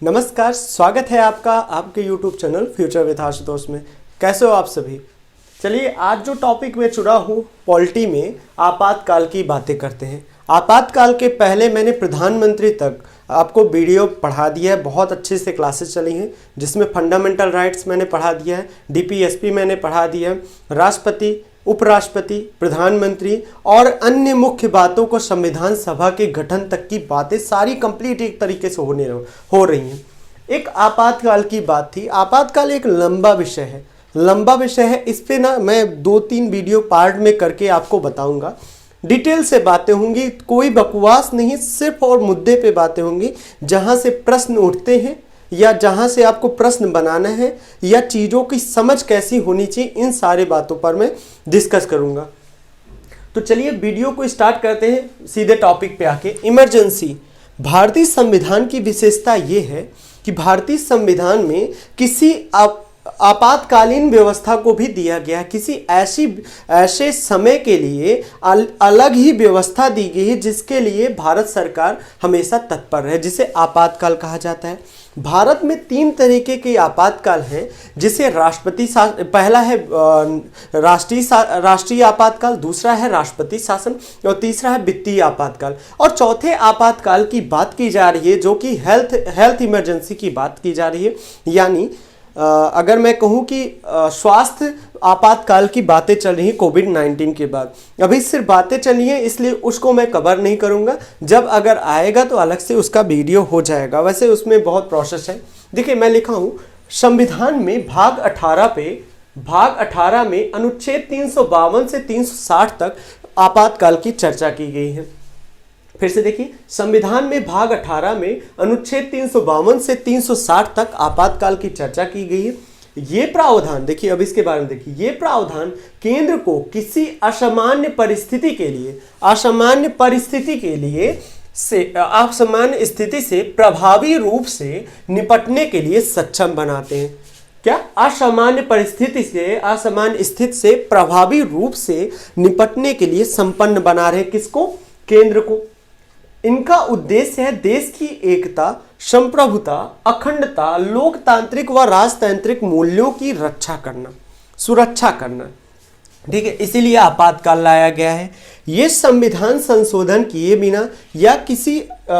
नमस्कार, स्वागत है आपका आपके YouTube channel future with Ashutosh में। कैसे हो आप सभी? चलिए आज जो टॉपिक में चुना हूँ पॉलिटी में आपातकाल की बातें करते हैं। आपातकाल के पहले मैंने प्रधानमंत्री तक आपको वीडियो पढ़ा दिया है, बहुत अच्छे से क्लासेस चली हैं जिसमें फंडामेंटल राइट्स मैंने पढ़ा दिया है, DPSP मैंने पढ़ा दिया है, राष्ट्रपति, उपराष्ट्रपति, प्रधानमंत्री और अन्य मुख्य बातों को संविधान सभा के गठन तक की बातें सारी कंप्लीट एक तरीके से हो रही हैं। एक आपातकाल की बात थी। आपातकाल एक लंबा विषय है। इस पे ना मैं 2-3 वीडियो पार्ट में करके आपको बताऊंगा। डिटेल से बातें होंगी, कोई बकवास नहीं, सिर्फ और मुद्दे पे बातें होंगी जहां से प्रश्न उठते हैं या जहां से आपको प्रश्न बनाना है या चीज़ों की समझ कैसी होनी चाहिए, इन सारे बातों पर मैं डिस्कस करूंगा। तो चलिए वीडियो को स्टार्ट करते हैं सीधे टॉपिक पे आके। इमरजेंसी। भारतीय संविधान की विशेषता ये है कि भारतीय संविधान में किसी आपातकालीन व्यवस्था को भी दिया गया, किसी ऐसे समय के लिए अलग ही व्यवस्था दी गई है जिसके लिए भारत सरकार हमेशा तत्पर है, जिसे आपातकाल कहा जाता है। भारत में 3 तरीके के आपातकाल हैं, जिसे पहला है राष्ट्रीय आपातकाल, दूसरा है राष्ट्रपति शासन और तीसरा है वित्तीय आपातकाल। और चौथे आपातकाल की बात की जा रही है जो कि हेल्थ इमरजेंसी की बात की जा रही है। यानी अगर मैं कहूं कि स्वास्थ्य आपातकाल की बातें चल रही हैं कोविड-19 के बाद। अभी सिर्फ बातें चली हैं इसलिए उसको मैं कवर नहीं करूंगा, जब अगर आएगा तो अलग से उसका वीडियो हो जाएगा। वैसे उसमें बहुत प्रोसेस है। देखिए मैं लिखा हूं संविधान में भाग 18 में अनुच्छेद 352 से 360 तक आपातकाल की चर्चा की गई है। फिर से देखिए, संविधान में भाग 18 में अनुच्छेद 352 से 360 तक आपातकाल की चर्चा की गई है। ये प्रावधान देखिए, अब इसके बारे में देखिए, ये प्रावधान केंद्र को किसी असामान्य स्थिति से प्रभावी रूप से निपटने के लिए सक्षम बनाते हैं। क्या? असामान्य स्थिति से प्रभावी रूप से निपटने के लिए संपन्न बना रहे किसको? केंद्र को। इनका उद्देश्य है देश की एकता, संप्रभुता, अखंडता, लोकतांत्रिक व राजतांत्रिक मूल्यों की सुरक्षा करना। ठीक है, इसीलिए आपातकाल लाया गया है। ये संविधान संशोधन किए बिना या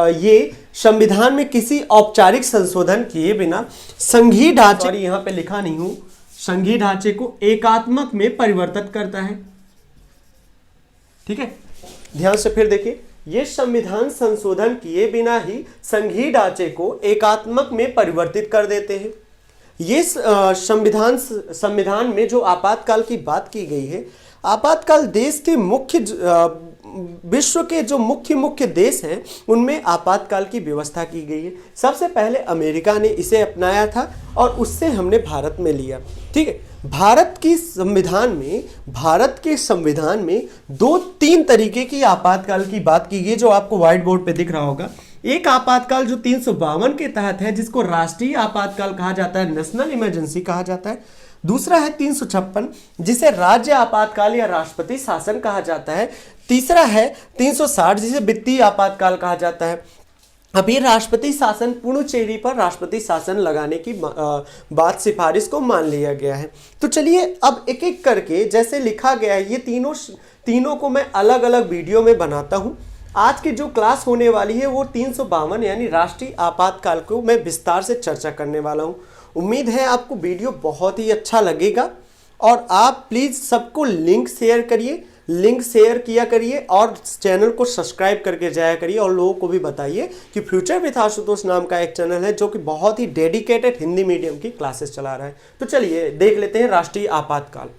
ये संविधान में किसी औपचारिक संशोधन किए बिना संघीय ढांचे, यहाँ पे लिखा नहीं हूं, संघीय ढांचे को एकात्मक में परिवर्तित करता है। ठीक है, ध्यान से फिर देखिए, ये संविधान संशोधन किए बिना ही संघीय ढांचे को एकात्मक में परिवर्तित कर देते हैं। ये संविधान में जो आपातकाल की बात की गई है, आपातकाल देश के विश्व के जो मुख्य देश हैं उनमें आपातकाल की व्यवस्था की गई है। सबसे पहले अमेरिका ने इसे अपनाया था और उससे हमने भारत में लिया। ठीक है, भारत के संविधान में 2-3 तरीके की आपातकाल की बात की गई जो आपको व्हाइट बोर्ड पे दिख रहा होगा। एक आपातकाल जो 352 के तहत है, जिसको राष्ट्रीय आपातकाल कहा जाता है, नेशनल इमरजेंसी कहा जाता है। दूसरा है 356, जिसे राज्य आपातकाल या राष्ट्रपति शासन कहा जाता है। तीसरा है 360, जिसे वित्तीय आपातकाल कहा जाता है। अभी राष्ट्रपति शासन, पुडुचेरी पर राष्ट्रपति शासन लगाने की बात सिफारिश को मान लिया गया है। तो चलिए अब एक एक करके जैसे लिखा गया है, ये तीनों को मैं अलग अलग वीडियो में बनाता हूँ। आज की जो क्लास होने वाली है वो 352 यानी राष्ट्रीय आपातकाल को मैं विस्तार से चर्चा करने वाला हूँ। उम्मीद है आपको वीडियो बहुत ही अच्छा लगेगा और आप प्लीज़ सबको लिंक शेयर किया करिए और चैनल को सब्सक्राइब करके जाया करिए और लोगों को भी बताइए कि फ्यूचर विद आशुतोष नाम का एक चैनल है जो कि बहुत ही डेडिकेटेड हिंदी मीडियम की क्लासेस चला रहा है। तो चलिए देख लेते हैं राष्ट्रीय आपातकाल।